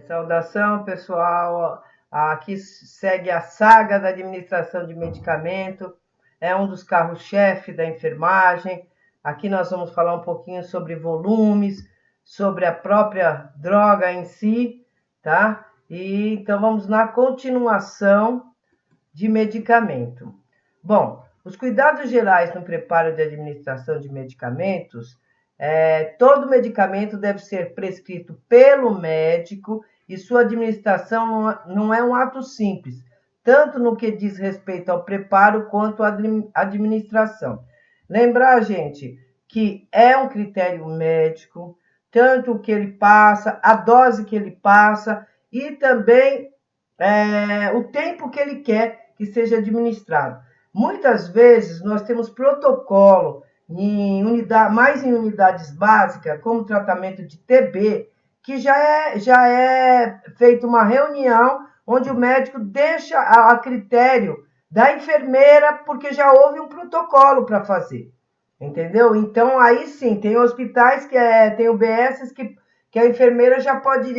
Saudação, pessoal. Aqui segue a saga da administração de medicamento. É um dos carros-chefe da enfermagem. Aqui nós vamos falar um pouquinho sobre volumes, sobre a própria droga em si, tá? E então vamos na continuação de medicamento. Bom, os cuidados gerais no preparo de administração de medicamentos, todo medicamento deve ser prescrito pelo médico e sua administração não é um ato simples, tanto no que diz respeito ao preparo quanto à administração. Lembrar, gente, que é um critério médico, tanto o que ele passa, a dose que ele passa e também o tempo que ele quer que seja administrado. Muitas vezes nós temos protocolo mais em unidades básicas, como tratamento de TB, que já é feita uma reunião onde o médico deixa a critério da enfermeira, porque já houve um protocolo para fazer, entendeu? Então, aí sim, tem hospitais tem UBSs que a enfermeira já pode,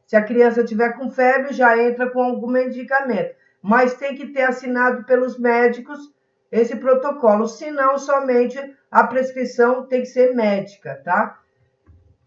se a criança tiver com febre, já entra com algum medicamento, mas tem que ter assinado pelos médicos esse protocolo, senão somente a prescrição tem que ser médica, tá?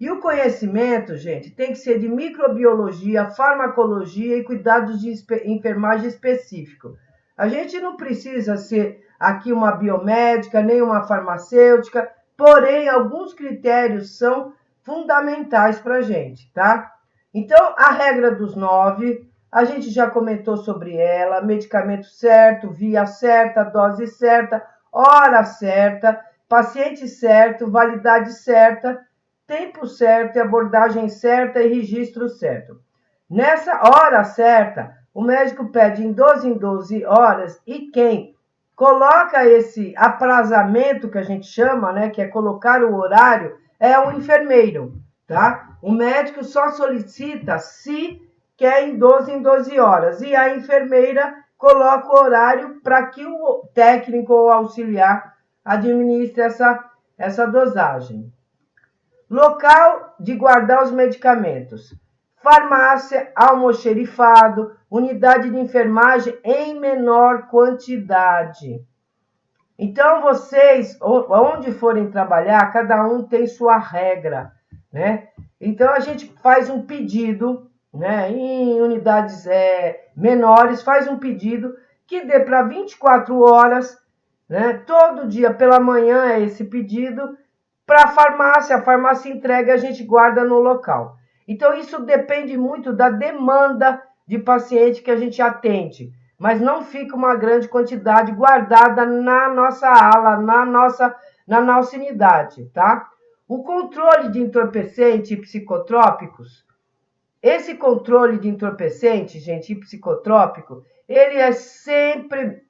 E o conhecimento, gente, tem que ser de microbiologia, farmacologia e cuidados de enfermagem específico. A gente não precisa ser aqui uma biomédica, nem uma farmacêutica, porém, alguns critérios são fundamentais para a gente, tá? Então, a regra dos 9, a gente já comentou sobre ela: medicamento certo, via certa, dose certa, hora certa, paciente certo, validade certa, tempo certo, abordagem certa e registro certo. Nessa hora certa, o médico pede em 12 horas e quem coloca esse aprazamento que a gente chama, né, que é colocar o horário, é o enfermeiro, tá? O médico só solicita se quer em 12 horas e a enfermeira coloca o horário para que o técnico ou auxiliar administre essa dosagem. Local de guardar os medicamentos: farmácia, almoxerifado, unidade de enfermagem em menor quantidade. Então, vocês, onde forem trabalhar, cada um tem sua regra, né? Então, a gente faz um pedido, né? Em unidades menores, faz um pedido que dê para 24 horas, né? Todo dia pela manhã é esse pedido. Para a farmácia entrega, a gente guarda no local. Então, isso depende muito da demanda de paciente que a gente atende, mas não fica uma grande quantidade guardada na nossa ala, na nossa unidade, tá? O controle de entorpecente e psicotrópicos. Esse controle de entorpecente, gente, e psicotrópico, ele é sempre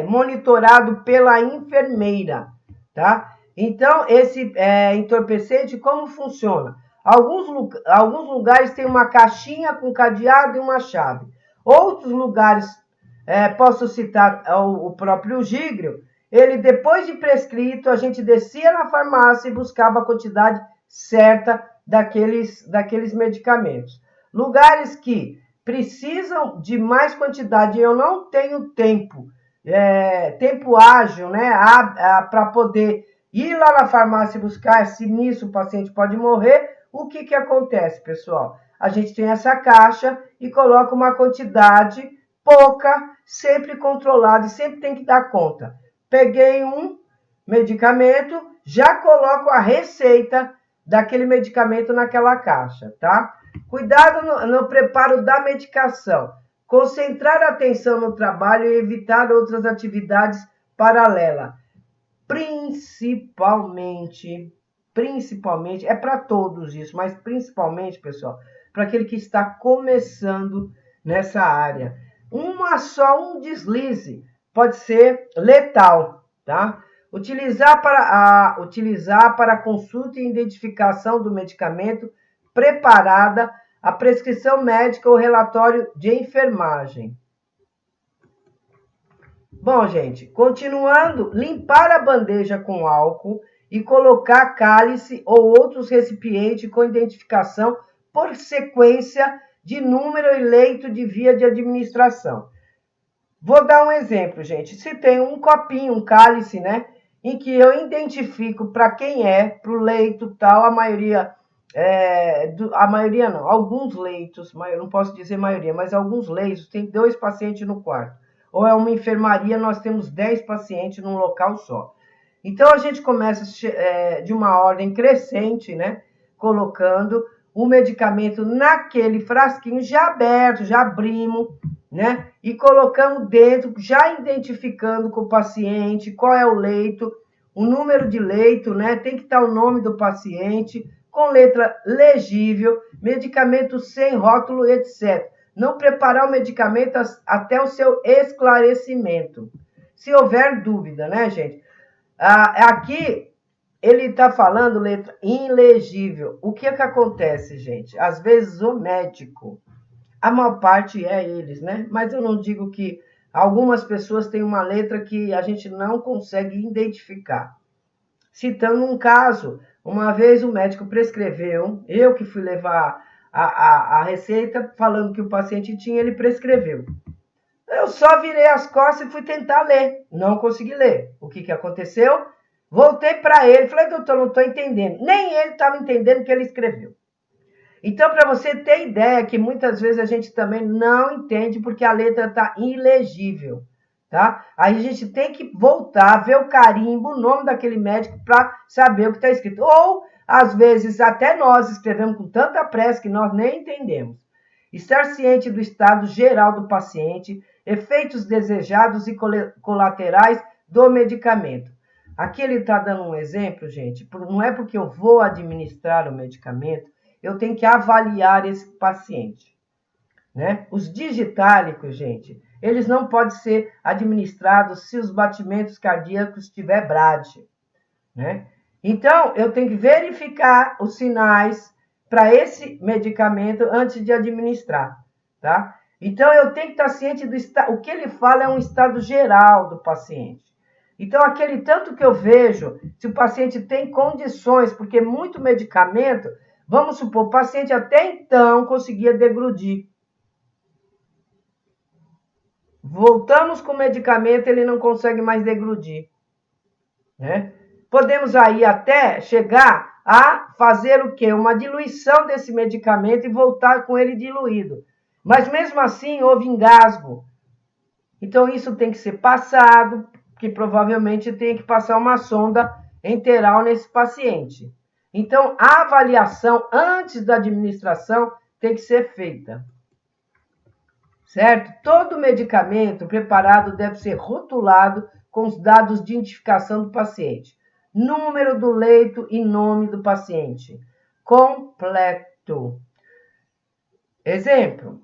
monitorado pela enfermeira, tá? Então, esse entorpecente, como funciona? Alguns lugares tem uma caixinha com cadeado e uma chave. Outros lugares, posso citar o próprio Gígrio, ele, depois de prescrito, a gente descia na farmácia e buscava a quantidade certa daqueles medicamentos. Lugares que precisam de mais quantidade, eu não tenho tempo ágil, né, para poder ir lá na farmácia e buscar, se nisso o paciente pode morrer, o que acontece, pessoal? A gente tem essa caixa e coloca uma quantidade pouca, sempre controlada, e sempre tem que dar conta. Peguei um medicamento, já coloco a receita daquele medicamento naquela caixa, tá? Cuidado no preparo da medicação. Concentrar a atenção no trabalho e evitar outras atividades paralelas. Principalmente, é para todos isso, mas principalmente, pessoal, para aquele que está começando nessa área. Um deslize pode ser letal, tá? Utilizar para consulta e identificação do medicamento preparada, a prescrição médica ou relatório de enfermagem. Bom, gente, continuando, limpar a bandeja com álcool e colocar cálice ou outros recipientes com identificação por sequência de número e leito de via de administração. Vou dar um exemplo, gente. Se tem um copinho, um cálice, né? Em que eu identifico para quem é, para o leito tal, a maioria não, alguns leitos, eu não posso dizer maioria, mas alguns leitos tem 2 pacientes no quarto. Ou é uma enfermaria, nós temos 10 pacientes num local só. Então, a gente começa de uma ordem crescente, né? Colocando o medicamento naquele frasquinho já aberto, já abrimos, né? E colocamos dentro, já identificando com o paciente qual é o leito, o número de leito, né? Tem que estar o nome do paciente, com letra legível, medicamento sem rótulo, etc. Não preparar o medicamento até o seu esclarecimento. Se houver dúvida, né, gente? Aqui ele está falando letra ilegível. O que acontece, gente? Às vezes o médico, a maior parte é eles, né? Mas eu não digo que algumas pessoas têm uma letra que a gente não consegue identificar. Citando um caso, uma vez o médico prescreveu, eu que fui levar a receita, falando que o paciente tinha, ele prescreveu. Eu só virei as costas e fui tentar ler. Não consegui ler. O que aconteceu? Voltei para ele, falei, doutor, não estou entendendo. Nem ele estava entendendo o que ele escreveu. Então, para você ter ideia que muitas vezes a gente também não entende porque a letra está ilegível, tá? Aí a gente tem que voltar, ver o carimbo, o nome daquele médico para saber o que está escrito. Ou, às vezes, até nós escrevemos com tanta pressa que nós nem entendemos. Estar ciente do estado geral do paciente, efeitos desejados e colaterais do medicamento. Aqui ele está dando um exemplo, gente. Não é porque eu vou administrar o medicamento, eu tenho que avaliar esse paciente, né? Os digitálicos, gente, eles não podem ser administrados se os batimentos cardíacos estiver brade, né? Então, eu tenho que verificar os sinais para esse medicamento antes de administrar, tá? Então, eu tenho que estar ciente do estado. O que ele fala é um estado geral do paciente. Então, aquele tanto que eu vejo, se o paciente tem condições, porque muito medicamento, vamos supor, o paciente até então conseguia deglutir. Voltamos com o medicamento, ele não consegue mais deglutir, né? Podemos aí até chegar a fazer o quê? Uma diluição desse medicamento e voltar com ele diluído. Mas mesmo assim houve engasgo. Então isso tem que ser passado, que provavelmente tem que passar uma sonda enteral nesse paciente. Então a avaliação antes da administração tem que ser feita. Certo? Todo medicamento preparado deve ser rotulado com os dados de identificação do paciente. Número do leito e nome do paciente. Completo. Exemplo.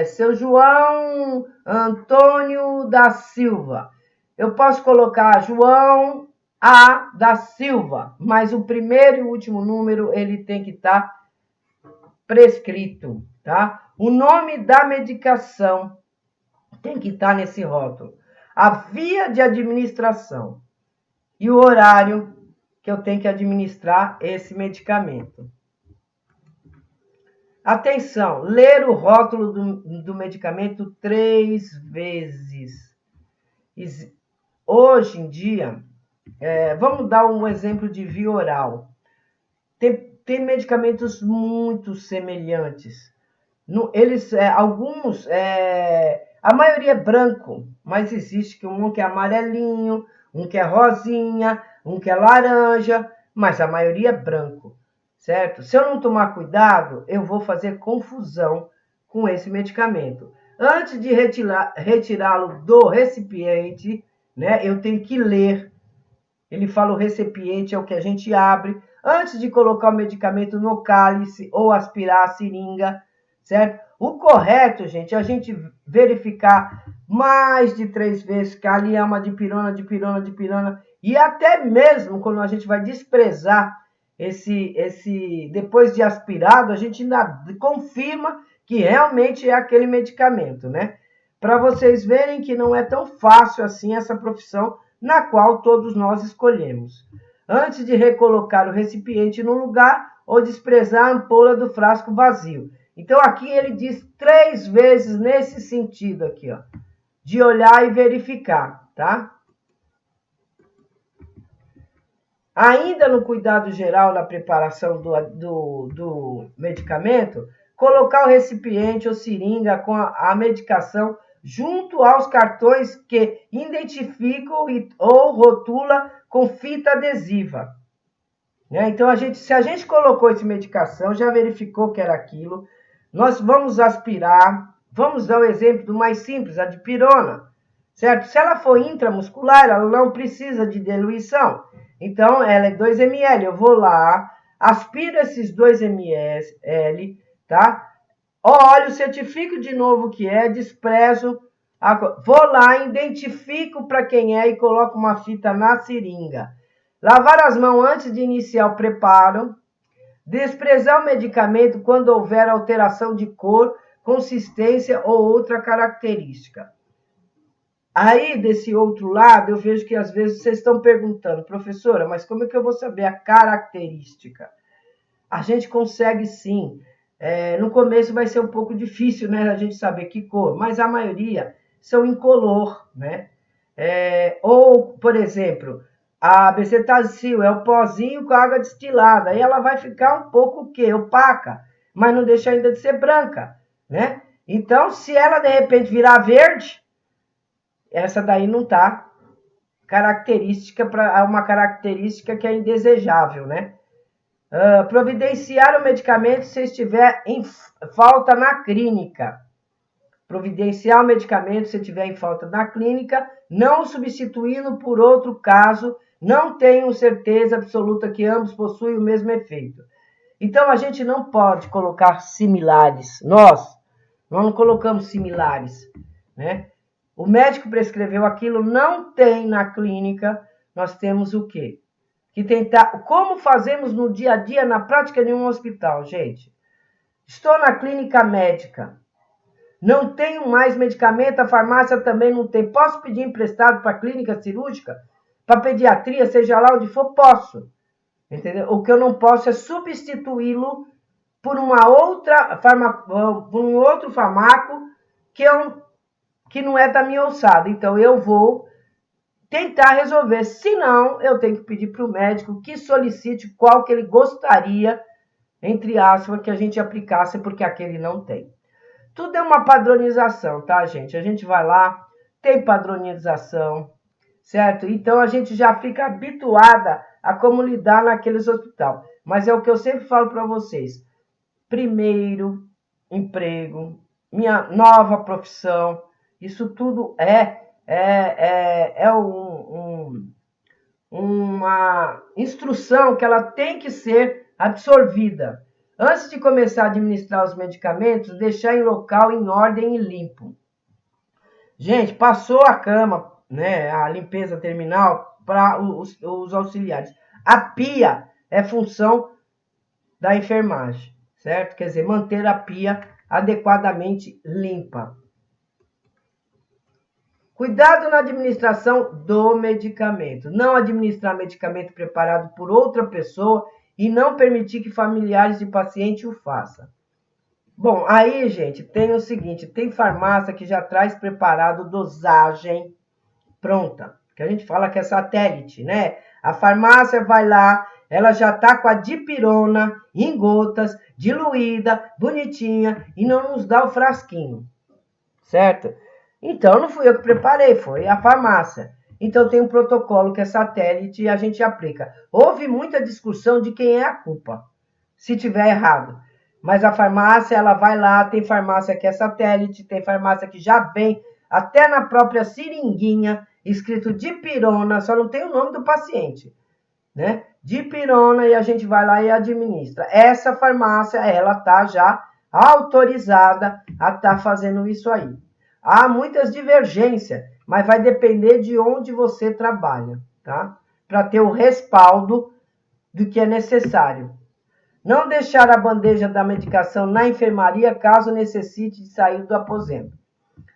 Seu João Antônio da Silva. Eu posso colocar João A. da Silva, mas o primeiro e o último número ele tem que estar prescrito, tá? O nome da medicação tem que estar nesse rótulo. A via de administração e o horário que eu tenho que administrar esse medicamento. Atenção, ler o rótulo do medicamento 3 vezes. Hoje em dia, vamos dar um exemplo de via oral. Tem medicamentos muito semelhantes. Alguns, a maioria é branco, mas existe um que é amarelinho, um que é rosinha, um que é laranja, mas a maioria é branco, certo? Se eu não tomar cuidado, eu vou fazer confusão com esse medicamento. Antes de retirá-lo do recipiente, né, eu tenho que ler. Ele fala o recipiente é o que a gente abre. Antes de colocar o medicamento no cálice ou aspirar a seringa, certo? O correto, gente, é a gente verificar mais de 3 vezes que ali é uma dipirona, e até mesmo quando a gente vai desprezar depois de aspirado, a gente ainda confirma que realmente é aquele medicamento, né? Para vocês verem que não é tão fácil assim essa profissão na qual todos nós escolhemos. Antes de recolocar o recipiente no lugar, ou desprezar a ampola do frasco vazio. Então, aqui ele diz 3 vezes nesse sentido aqui, ó, de olhar e verificar, tá? Ainda no cuidado geral na preparação do medicamento, colocar o recipiente ou seringa com a medicação junto aos cartões que identificam ou rotula com fita adesiva. Então, se a gente colocou essa medicação, já verificou que era aquilo, nós vamos aspirar, vamos dar o exemplo do mais simples, a dipirona, certo? Se ela for intramuscular, ela não precisa de diluição. Então, ela é 2 ml. Eu vou lá, aspiro esses 2 ml, tá? Olho, certifico de novo o que é, desprezo. Vou lá, identifico para quem é e coloco uma fita na seringa. Lavar as mãos antes de iniciar o preparo. Desprezar o medicamento quando houver alteração de cor, consistência ou outra característica. Aí, desse outro lado, eu vejo que às vezes vocês estão perguntando, professora, mas como é que eu vou saber a característica? A gente consegue sim. No começo vai ser um pouco difícil, né, a gente saber que cor, mas a maioria são incolor, né? Ou, por exemplo, a bezetacil é o pozinho com água destilada, aí ela vai ficar um pouco o quê? Opaca, mas não deixa ainda de ser branca, né? Então, se ela de repente virar verde, essa daí não tá característica para uma característica que é indesejável, né? Providenciar o medicamento se estiver em falta na clínica. Providenciar o medicamento se estiver em falta na clínica, não substituindo por outro caso, não tenho certeza absoluta que ambos possuem o mesmo efeito. Então, a gente não pode colocar similares. Nós não colocamos similares, né? O médico prescreveu aquilo, não tem na clínica, nós temos o quê? Que tentar, como fazemos no dia a dia, na prática de um hospital, gente? Estou na clínica médica, não tenho mais medicamento, a farmácia também não tem. Posso pedir emprestado para a clínica cirúrgica? Para pediatria, seja lá onde for, posso. Entendeu? O que eu não posso é substituí-lo por por um outro fármaco que não é da minha alçada. Então, eu vou tentar resolver. Se não, eu tenho que pedir para o médico que solicite qual que ele gostaria, entre aspas, que a gente aplicasse, porque aquele não tem. Tudo é uma padronização, tá, gente? A gente vai lá, tem padronização, certo? Então, a gente já fica habituada a como lidar naqueles hospitais. Mas é o que eu sempre falo para vocês. Primeiro, emprego, minha nova profissão, isso tudo uma instrução que ela tem que ser absorvida. Antes de começar a administrar os medicamentos, deixar em local em ordem e limpo. Gente, passou a cama, né, a limpeza terminal para os auxiliares. A pia é função da enfermagem, certo? Quer dizer, manter a pia adequadamente limpa. Cuidado na administração do medicamento. Não administrar medicamento preparado por outra pessoa e não permitir que familiares de paciente o façam. Bom, aí, gente, tem o seguinte, tem farmácia que já traz preparado dosagem pronta, que a gente fala que é satélite, né? A farmácia vai lá, ela já tá com a dipirona em gotas, diluída, bonitinha, e não nos dá o frasquinho, certo? Então, não fui eu que preparei, foi a farmácia. Então, tem um protocolo que é satélite e a gente aplica. Houve muita discussão de quem é a culpa, se tiver errado. Mas a farmácia, ela vai lá, tem farmácia que é satélite, tem farmácia que já vem até na própria seringuinha, escrito dipirona, só não tem o nome do paciente, né? Dipirona, e a gente vai lá e administra. Essa farmácia, ela tá já autorizada a estar fazendo isso aí. Há muitas divergências, mas vai depender de onde você trabalha, tá? Para ter o respaldo do que é necessário. Não deixar a bandeja da medicação na enfermaria caso necessite de sair do aposento.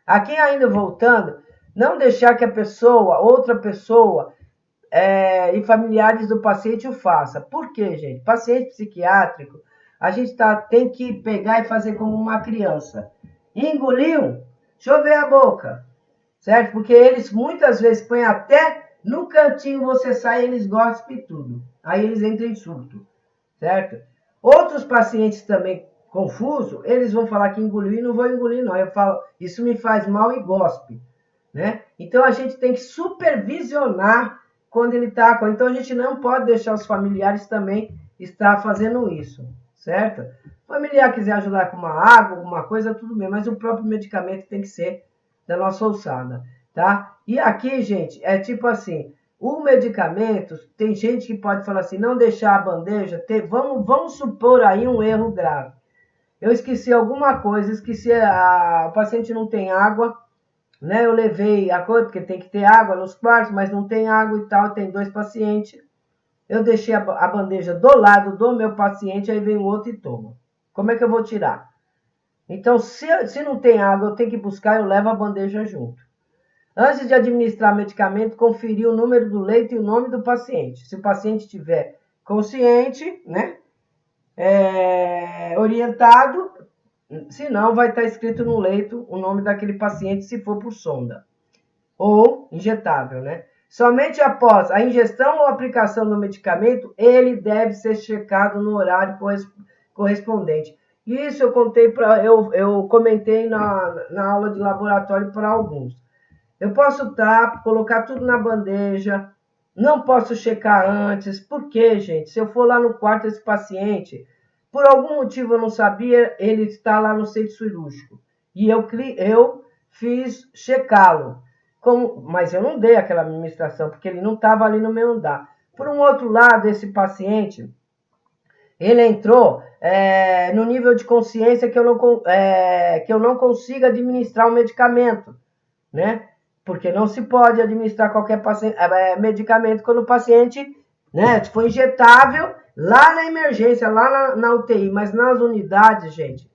Aqui ainda voltando, não deixar que outra pessoa, e familiares do paciente o faça. Por quê, gente? Paciente psiquiátrico, a gente tem que pegar e fazer como uma criança. Engoliu, chover a boca, certo? Porque eles muitas vezes põem até no cantinho, você sai, eles gospem tudo. Aí eles entram em surto, certo? Outros pacientes também confusos, eles vão falar que engoliu e não vou engolir, não. Eu falo, isso me faz mal e gospe, né? Então a gente tem que supervisionar quando ele está. Então a gente não pode deixar os familiares também estar fazendo isso, certo? O familiar quiser ajudar com uma água, alguma coisa, tudo bem, mas o próprio medicamento tem que ser da nossa alçada, tá? E aqui, gente, é tipo assim, o medicamento, tem gente que pode falar assim, não deixar a bandeja, vamos supor aí um erro grave. Eu esqueci alguma coisa, o paciente não tem água, né? Eu levei a coisa, porque tem que ter água nos quartos, mas não tem água e tal, tem 2 pacientes. Eu deixei a bandeja do lado do meu paciente, aí vem o outro e toma. Como é que eu vou tirar? Então, se não tem água, eu tenho que buscar, eu levo a bandeja junto. Antes de administrar medicamento, conferir o número do leito e o nome do paciente. Se o paciente estiver consciente, né? Orientado, se não, vai estar escrito no leito o nome daquele paciente, se for por sonda ou injetável, né? Somente após a ingestão ou aplicação do medicamento, ele deve ser checado no horário correspondente. Isso eu comentei na aula de laboratório para alguns. Eu posso colocar tudo na bandeja, não posso checar antes. Por quê, gente? Se eu for lá no quarto desse paciente, por algum motivo eu não sabia, ele está lá no centro cirúrgico. E eu fiz checá-lo. Mas eu não dei aquela administração, porque ele não estava ali no meu andar. Por um outro lado, esse paciente, ele entrou no nível de consciência que eu não consiga administrar o medicamento, né? Porque não se pode administrar qualquer medicamento quando o paciente, né, foi injetável lá na emergência, lá na UTI, mas nas unidades, gente,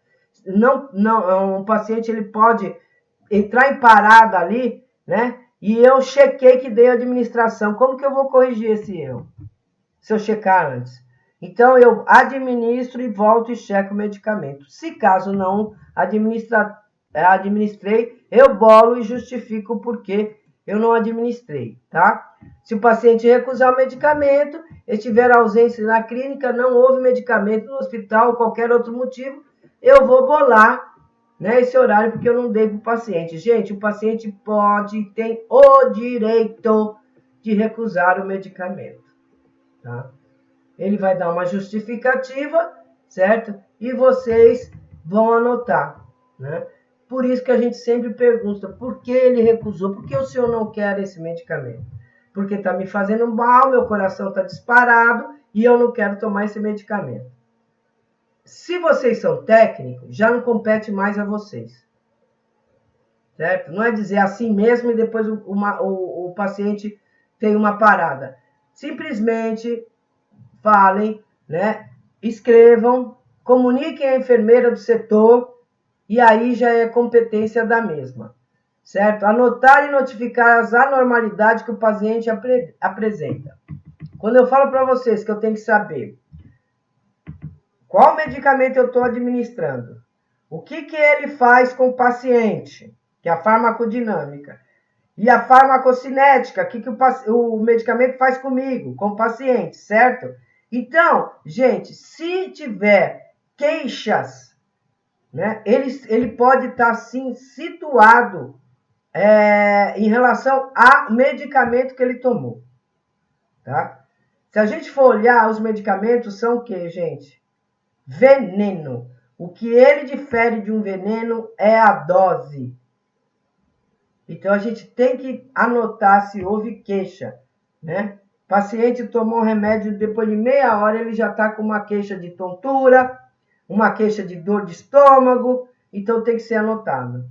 um paciente ele pode entrar em parada ali, né? E eu chequei que dei a administração. Como que eu vou corrigir esse erro? Se eu checar antes. Então, eu administro e volto e checo o medicamento. Se caso não administrei, eu bolo e justifico o porquê eu não administrei, tá? Se o paciente recusar o medicamento, estiver ausência na clínica, não houve medicamento no hospital ou qualquer outro motivo, eu vou bolar, né, esse horário porque eu não dei para o paciente. Gente, o paciente tem o direito de recusar o medicamento, tá? Ele vai dar uma justificativa, certo? E vocês vão anotar, né? Por isso que a gente sempre pergunta, por que ele recusou? Por que o senhor não quer esse medicamento? Porque está me fazendo mal, meu coração está disparado e eu não quero tomar esse medicamento. Se vocês são técnicos, já não compete mais a vocês, certo? Não é dizer assim mesmo e depois o paciente tem uma parada. Simplesmente falem, né? Escrevam, comuniquem à enfermeira do setor e aí já é competência da mesma, certo? Anotar e notificar as anormalidades que o paciente apresenta. Quando eu falo para vocês que eu tenho que saber qual medicamento eu estou administrando, o que ele faz com o paciente, que é a farmacodinâmica, e a farmacocinética, o que o medicamento faz comigo, com o paciente, certo? Então, gente, se tiver queixas, né, ele pode estar, sim, situado em relação ao medicamento que ele tomou, tá? Se a gente for olhar, os medicamentos são o quê, gente? Veneno. O que ele difere de um veneno é a dose. Então, a gente tem que anotar se houve queixa, né? O paciente tomou um remédio, depois de meia hora ele já está com uma queixa de tontura, uma queixa de dor de estômago, então tem que ser anotado.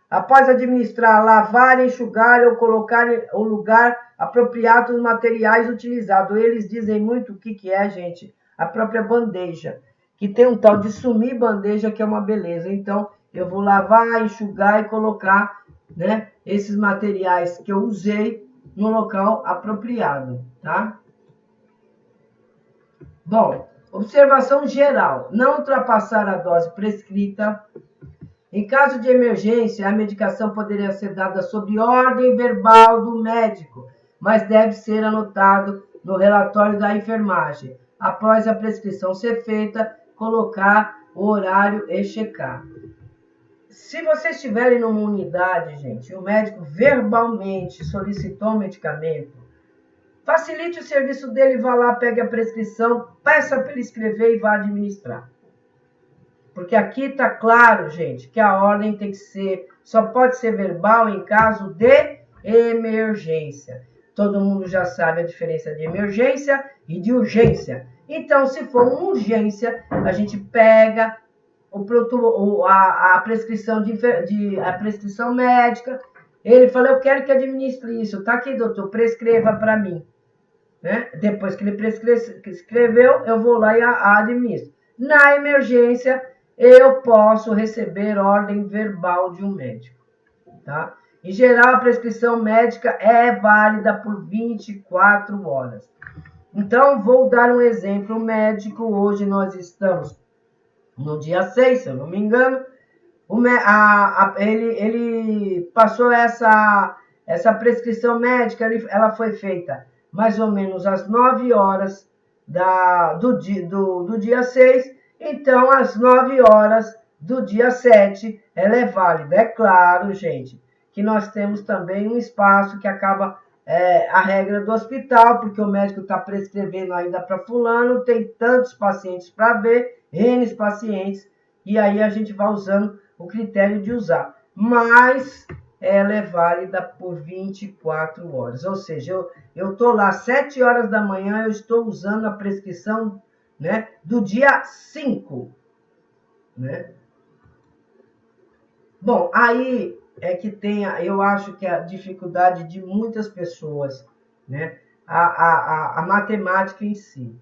Após administrar, lavar, enxugar ou colocar o lugar apropriado dos materiais utilizados. Eles dizem muito o que é, gente? A própria bandeja, que tem um tal de sumir bandeja, que é uma beleza. Então, eu vou lavar, enxugar e colocar, né, esses materiais que eu usei no local apropriado, tá? Bom, observação geral: não ultrapassar a dose prescrita. Em caso de emergência, a medicação poderia ser dada sob ordem verbal do médico, mas deve ser anotado no relatório da enfermagem. Após a prescrição ser feita, colocar o horário e checar. Se vocês estiverem numa unidade, gente, e o médico verbalmente solicitou um medicamento, facilite o serviço dele, vá lá, pegue a prescrição, peça para ele escrever e vá administrar. Porque aqui está claro, gente, que a ordem tem que ser, só pode ser verbal em caso de emergência. Todo mundo já sabe a diferença de emergência e de urgência. Então, se for uma urgência, a gente pega a prescrição a prescrição médica. Ele fala, eu quero que administre isso. Tá aqui, doutor, prescreva para mim. Né? Depois que ele escreveu, eu vou lá e administro. Na emergência, eu posso receber ordem verbal de um médico, tá? Em geral, a prescrição médica é válida por 24 horas. Então, vou dar um exemplo médico. Hoje nós estamos no dia 6, se eu não me engano. Ele passou essa prescrição médica, ela foi feita mais ou menos às 9 horas do dia 6. Então, às 9 horas do dia 7, ela é válida. É claro, gente, que nós temos também um espaço que acaba a regra do hospital, porque o médico está prescrevendo ainda para fulano, tem tantos pacientes para ver, N pacientes, e aí a gente vai usando o critério de usar. Mas ela é válida por 24 horas. Ou seja, eu estou lá às 7 horas da manhã, eu estou usando a prescrição, né, do dia 5, né? Bom, aí é que tem, eu acho que a dificuldade de muitas pessoas, né, a matemática em si,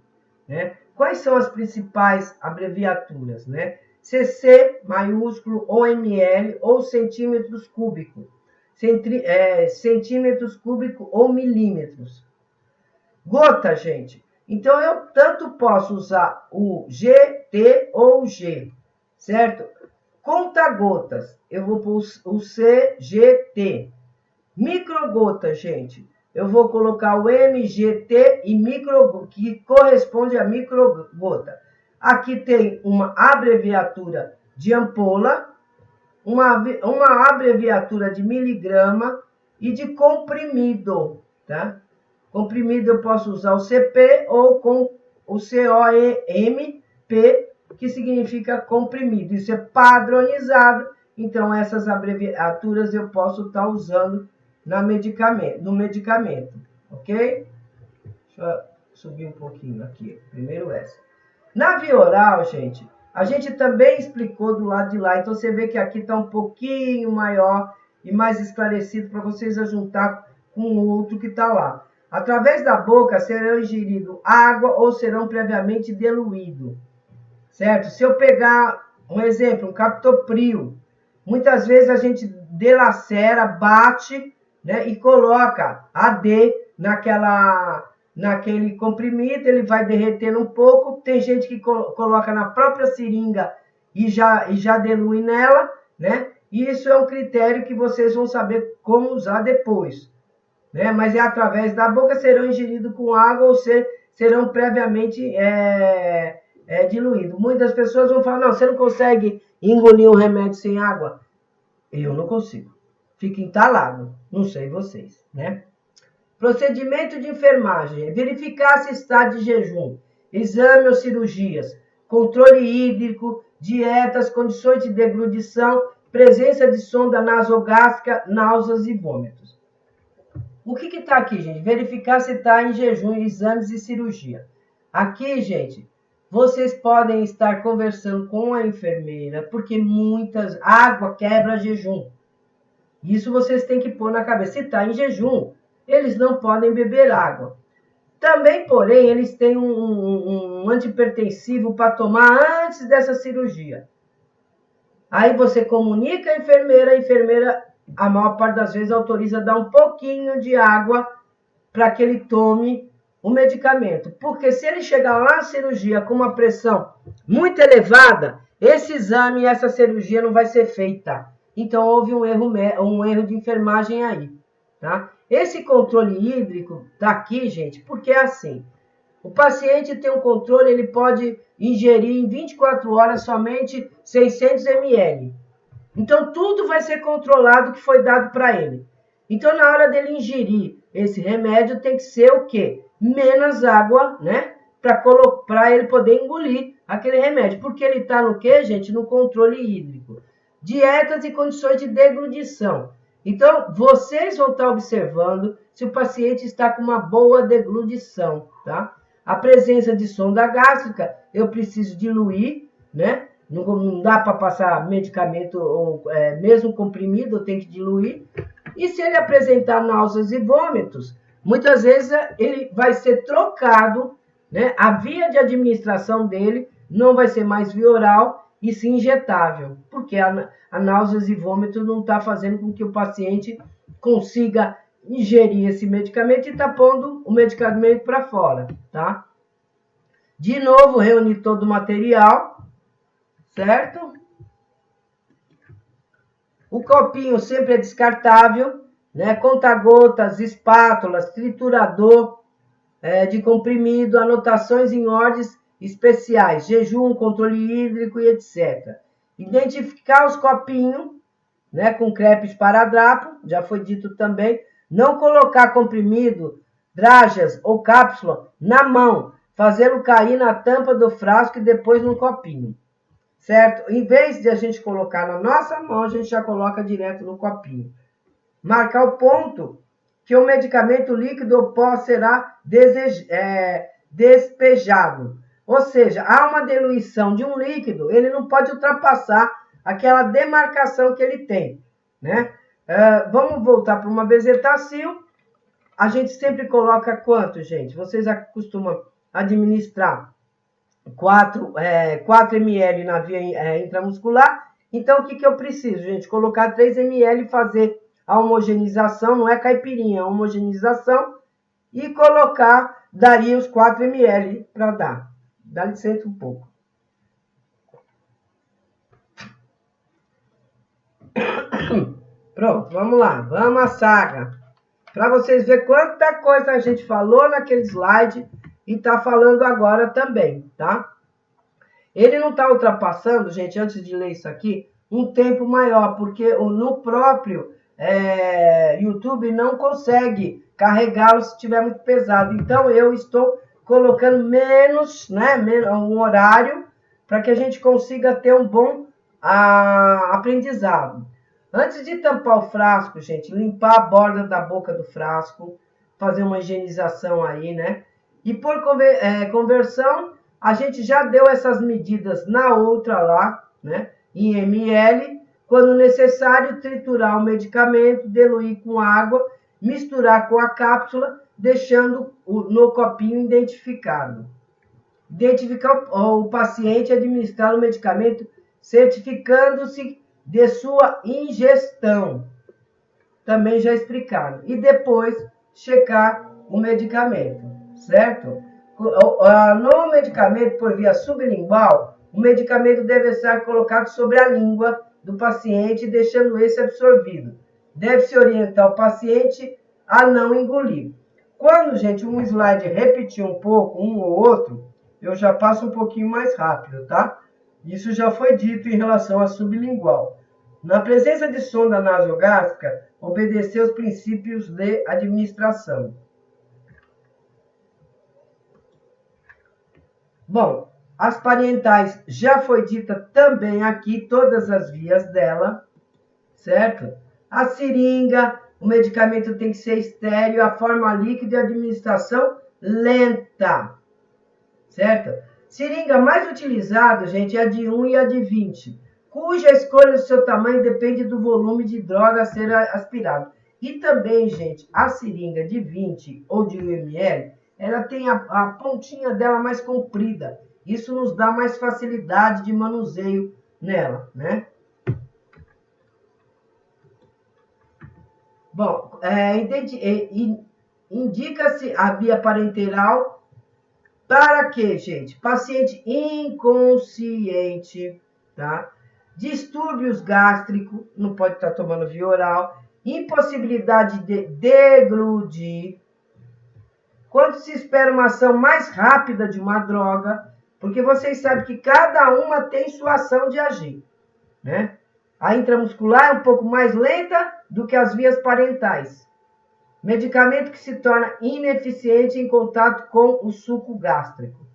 né? Quais são as principais abreviaturas, né? CC maiúsculo ou ml ou centímetros cúbicos, centímetros cúbicos ou milímetros. Gota, gente. Então, eu tanto posso usar o GT ou o G, certo? Conta-gotas, eu vou pôr o CGT. Microgota, gente, eu vou colocar o MGT e que corresponde a microgota. Aqui tem uma abreviatura de ampola, uma abreviatura de miligrama e de comprimido, tá? Comprimido eu posso usar o CP ou com o COEMP, que significa comprimido. Isso é padronizado, então essas abreviaturas eu posso estar usando no medicamento, ok? Deixa eu subir um pouquinho aqui, primeiro essa. Na via oral, gente, a gente também explicou do lado de lá, então você vê que aqui está um pouquinho maior e mais esclarecido para vocês juntar com o outro que está lá. Através da boca serão ingeridos água ou serão previamente diluídos, certo? Se eu pegar um exemplo, um captopril, muitas vezes a gente delacera, bate, né, e coloca AD naquele comprimido, ele vai derretendo um pouco. Tem gente que coloca na própria seringa e já dilui nela, né? E isso é um critério que vocês vão saber como usar depois, né? Mas é através da boca, serão ingeridos com água ou serão previamente diluídos. Muitas pessoas vão falar, não, você não consegue engolir um remédio sem água? Eu não consigo. Fica entalado. Não sei vocês, né? Procedimento de enfermagem. Verificar se está de jejum. Exame ou cirurgias. Controle hídrico, dietas, condições de deglutição, presença de sonda nasogástrica, náuseas e vômitos. O que está aqui, gente? Verificar se está em jejum, exames e cirurgia. Aqui, gente, vocês podem estar conversando com a enfermeira, porque água quebra jejum. Isso vocês têm que pôr na cabeça. Se está em jejum, eles não podem beber água. Também, porém, eles têm um antihipertensivo para tomar antes dessa cirurgia. Aí você comunica a enfermeira a maior parte das vezes autoriza dar um pouquinho de água para que ele tome o medicamento. Porque se ele chegar lá na cirurgia com uma pressão muito elevada, esse exame e essa cirurgia não vai ser feita. Então, houve um erro de enfermagem aí, tá? Esse controle hídrico tá aqui, gente, porque é assim. O paciente tem um controle, ele pode ingerir em 24 horas somente 600 ml. Então, tudo vai ser controlado que foi dado para ele. Então, na hora dele ingerir esse remédio, tem que ser o quê? Menos água, né? Para ele poder engolir aquele remédio. Porque ele está no quê, gente? No controle hídrico. Dietas e condições de deglutição. Então, vocês vão estar observando se o paciente está com uma boa deglutição, tá? A presença de sonda gástrica, eu preciso diluir, né? Não dá para passar medicamento, ou mesmo comprimido, eu tenho que diluir. E se ele apresentar náuseas e vômitos, muitas vezes ele vai ser trocado, né? A via de administração dele não vai ser mais via oral e sim injetável, porque a náuseas e vômitos não está fazendo com que o paciente consiga ingerir esse medicamento e está pondo o medicamento para fora, tá? De novo, reunir todo o material, certo? O copinho sempre é descartável, né? Conta-gotas, espátulas, triturador de comprimido, anotações em ordens especiais, jejum, controle hídrico e etc. Identificar os copinhos, né? Com crepe esparadrapo, já foi dito também. Não colocar comprimido, dragas ou cápsula na mão, fazê-lo cair na tampa do frasco e depois no copinho. Certo? Em vez de a gente colocar na nossa mão, a gente já coloca direto no copinho. Marcar o ponto que o medicamento líquido ou pó será despejado. Ou seja, há uma diluição de um líquido, ele não pode ultrapassar aquela demarcação que ele tem, né? Vamos voltar para uma bezetacil. A gente sempre coloca quanto, gente? Vocês costumam administrar 4 ml na via intramuscular. Então, o que eu preciso, gente? Colocar 3 ml e fazer a homogeneização, não é caipirinha, é homogeneização, e colocar, daria os 4 ml para dar. Dá licença um pouco. Pronto, vamos lá, vamos à saga. Para vocês verem quanta coisa a gente falou naquele slide e está falando agora também, tá? Ele não está ultrapassando, gente, antes de ler isso aqui, um tempo maior, porque no próprio YouTube não consegue carregá-lo se estiver muito pesado. Então, eu estou colocando menos, né, um horário, para que a gente consiga ter um bom aprendizado. Antes de tampar o frasco, gente, limpar a borda da boca do frasco, fazer uma higienização aí, né? E por conversão, a gente já deu essas medidas na outra lá, né? Em ml. Quando necessário, triturar o medicamento, diluir com água, misturar com a cápsula, deixando no copinho identificado. Identificar o paciente e administrar o medicamento, certificando-se de sua ingestão. Também já explicaram. E depois, checar o medicamento, certo? No medicamento por via sublingual, o medicamento deve ser colocado sobre a língua do paciente, deixando esse absorvido. Deve-se orientar o paciente a não engolir. Quando, gente, um slide repetir um pouco, um ou outro, eu já passo um pouquinho mais rápido, tá? Isso já foi dito em relação à sublingual. Na presença de sonda nasogástrica, obedecer os princípios de administração. Bom, as parentais já foi dita também aqui, todas as vias dela, certo? A seringa, o medicamento tem que ser estéril, a forma líquida e a administração lenta, certo? Seringa mais utilizada, gente, é a de 1 e a de 20, cuja escolha do seu tamanho depende do volume de droga a ser aspirado. E também, gente, a seringa de 20 ou de 1 ml, ela tem a pontinha dela mais comprida. Isso nos dá mais facilidade de manuseio nela, né? Bom, indica-se a via parenteral para quê, gente? Paciente inconsciente, tá? Distúrbios gástricos, não pode estar tomando via oral, impossibilidade de deglutir, quando se espera uma ação mais rápida de uma droga, porque vocês sabem que cada uma tem sua ação de agir, né? A intramuscular é um pouco mais lenta do que as vias parentais. Medicamento que se torna ineficiente em contato com o suco gástrico.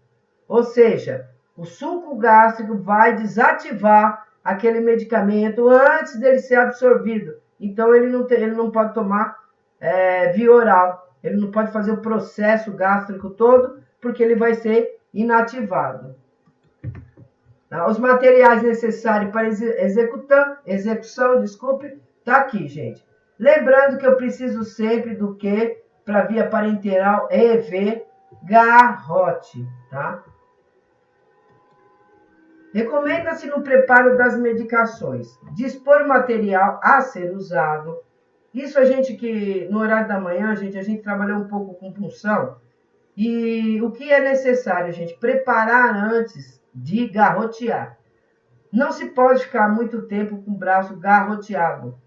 Ou seja, o suco gástrico vai desativar aquele medicamento antes dele ser absorvido. Então, ele não pode tomar via oral. Ele não pode fazer o processo gástrico todo, porque ele vai ser inativado. Tá? Os materiais necessários para execução, tá aqui, gente. Lembrando que eu preciso sempre do que para via parenteral EV garrote, tá? Recomenda-se no preparo das medicações dispor material a ser usado. Isso a gente que no horário da manhã, a gente trabalhou um pouco com punção. E o que é necessário, gente? Preparar antes de garrotear. Não se pode ficar muito tempo com o braço garroteado.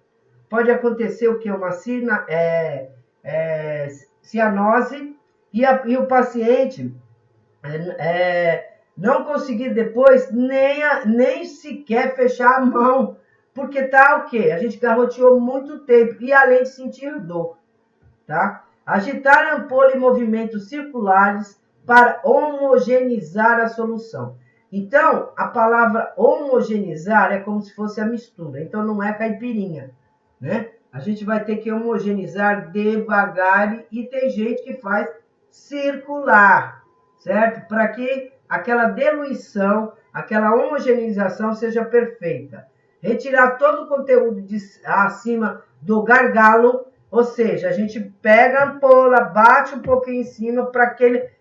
Pode acontecer o que? Uma cianose e o paciente não conseguir depois nem sequer fechar a mão, porque tá o quê? A gente garroteou muito tempo e além de sentir dor, tá? Agitar a ampola em movimentos circulares para homogeneizar a solução. Então, a palavra homogeneizar é como se fosse a mistura, então não é caipirinha, né? A gente vai ter que homogeneizar devagar e tem gente que faz circular, certo? Para que aquela diluição, aquela homogeneização seja perfeita. Retirar todo o conteúdo acima do gargalo, ou seja, a gente pega a ampola, bate um pouquinho em cima para aquele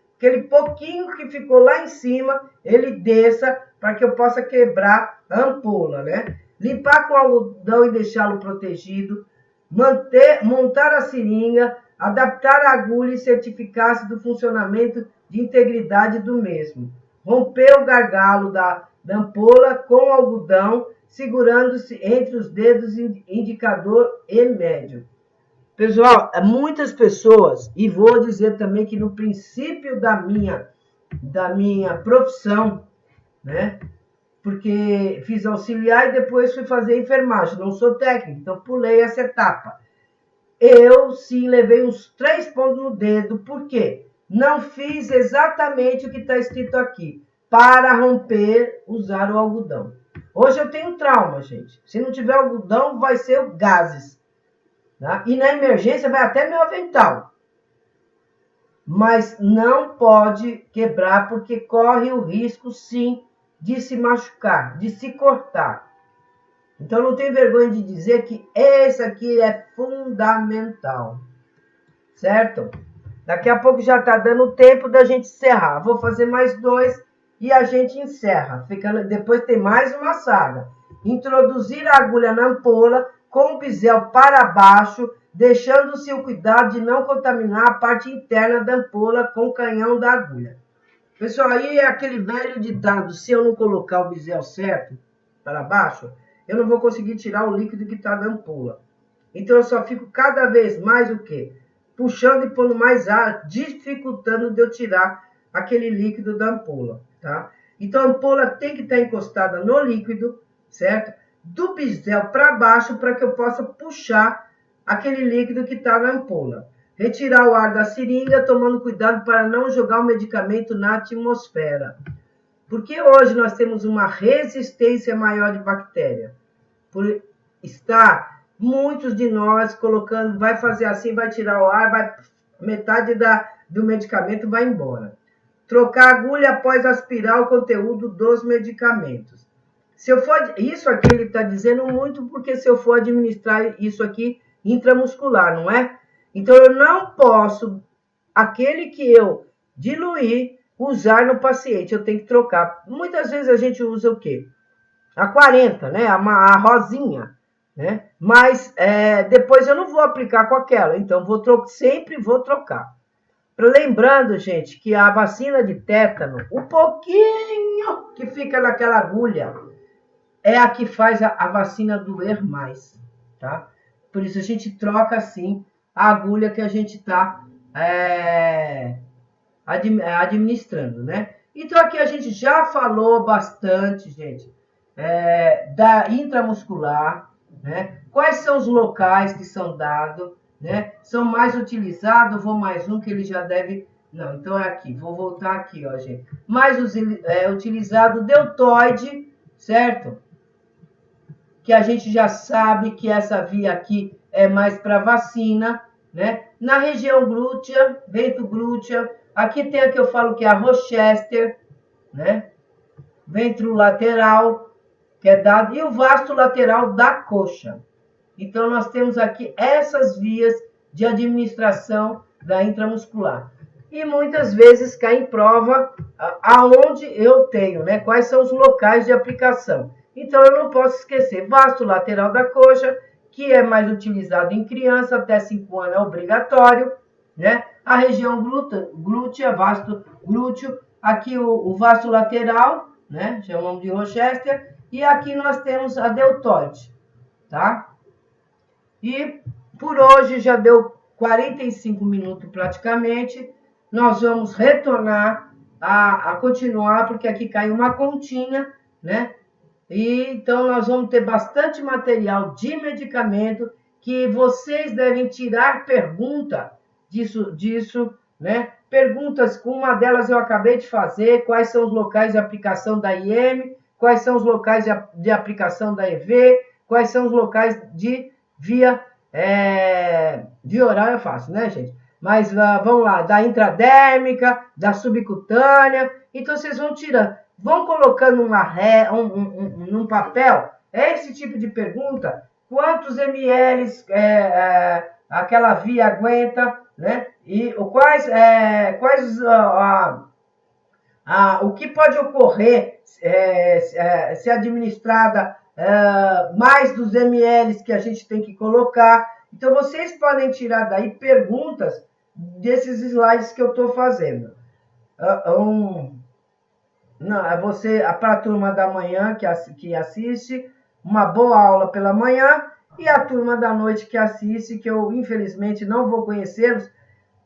pouquinho que ficou lá em cima, ele desça para que eu possa quebrar a ampola, né? Limpar com algodão e deixá-lo protegido, montar a seringa, adaptar a agulha e certificar-se do funcionamento de integridade do mesmo. Romper o gargalo da ampola com algodão, segurando-se entre os dedos indicador e médio. Pessoal, muitas pessoas, e vou dizer também que no princípio da minha profissão, né? Porque fiz auxiliar e depois fui fazer enfermagem. Não sou técnico, então pulei essa etapa. Eu sim levei uns 3 pontos no dedo, por quê? Não fiz exatamente o que está escrito aqui. Para romper, usar o algodão. Hoje eu tenho trauma, gente. Se não tiver algodão, vai ser o gases. Tá? E na emergência vai até meu avental. Mas não pode quebrar, porque corre o risco, sim, de se machucar, de se cortar. Então, não tenho vergonha de dizer que esse aqui é fundamental. Certo? Daqui a pouco já está dando tempo da gente encerrar. Vou fazer mais 2 e a gente encerra. Depois tem mais uma saga. Introduzir a agulha na ampola com o bisel para baixo, deixando-se o cuidado de não contaminar a parte interna da ampola com o canhão da agulha. Pessoal, aí é aquele velho ditado, se eu não colocar o bisel certo para baixo, eu não vou conseguir tirar o líquido que está da ampola. Então, eu só fico cada vez mais o quê? Puxando e pondo mais ar, dificultando de eu tirar aquele líquido da ampola, tá? Então, a ampola tem que estar encostada no líquido, certo? Do bisel para baixo, para que eu possa puxar aquele líquido que está na ampola. Retirar o ar da seringa, tomando cuidado para não jogar o medicamento na atmosfera. Porque hoje nós temos uma resistência maior de bactéria. Por estar muitos de nós colocando, vai fazer assim, vai tirar o ar, metade do medicamento vai embora. Trocar a agulha após aspirar o conteúdo dos medicamentos. Se eu for, isso aqui ele está dizendo muito, porque se eu for administrar isso aqui intramuscular, não é? Então, eu não posso, aquele que eu diluir, usar no paciente, eu tenho que trocar. Muitas vezes a gente usa o quê? A 40, né? A rosinha. né? Mas depois eu não vou aplicar com aquela, então sempre vou trocar. Lembrando, gente, que a vacina de tétano, o pouquinho que fica naquela agulha, é a que faz a vacina doer mais, tá? Por isso a gente troca, assim, a agulha que a gente está administrando, né? Então aqui a gente já falou bastante, gente, da intramuscular, né? Quais são os locais que são dados, né? São mais utilizados, vou mais um que ele já deve... Não, então é aqui, vou voltar aqui, ó, gente. Mais utilizado o deltoide, certo? Que a gente já sabe que essa via aqui é mais para vacina, né? Na região glútea, ventro glútea, aqui tem a que eu falo que é a Rochester, né? Ventro lateral, que é dado, e o vasto lateral da coxa. Então, nós temos aqui essas vias de administração da intramuscular. E muitas vezes cai em prova aonde eu tenho, né? Quais são os locais de aplicação. Então, eu não posso esquecer, vasto lateral da coxa, que é mais utilizado em criança, até 5 anos é obrigatório, né? A região glútea, vasto glúteo, aqui o vasto lateral, né? Chamamos de Rochester, e aqui nós temos a deltoide, tá? E por hoje já deu 45 minutos praticamente. Nós vamos retornar a continuar, porque aqui caiu uma continha, né? E então nós vamos ter bastante material de medicamento que vocês devem tirar pergunta disso, né? Perguntas, uma delas eu acabei de fazer, quais são os locais de aplicação da IM, quais são os locais de aplicação da EV, quais são os locais de via oral é fácil, né, gente? Mas vamos lá, da intradérmica, da subcutânea, então vocês vão tirando, vão colocando num papel esse tipo de pergunta, quantos ml aquela via aguenta, né? E o que pode ocorrer se administrada mais dos ml que a gente tem que colocar. Então, vocês podem tirar daí perguntas desses slides que eu estou fazendo. Para a turma da manhã que assiste, uma boa aula pela manhã, e a turma da noite que assiste, que eu infelizmente não vou conhecê-los.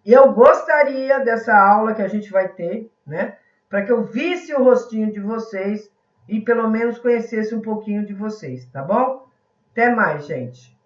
Eu gostaria dessa aula que a gente vai ter, né? Para que eu visse o rostinho de vocês e pelo menos conhecesse um pouquinho de vocês, tá bom? Até mais, gente.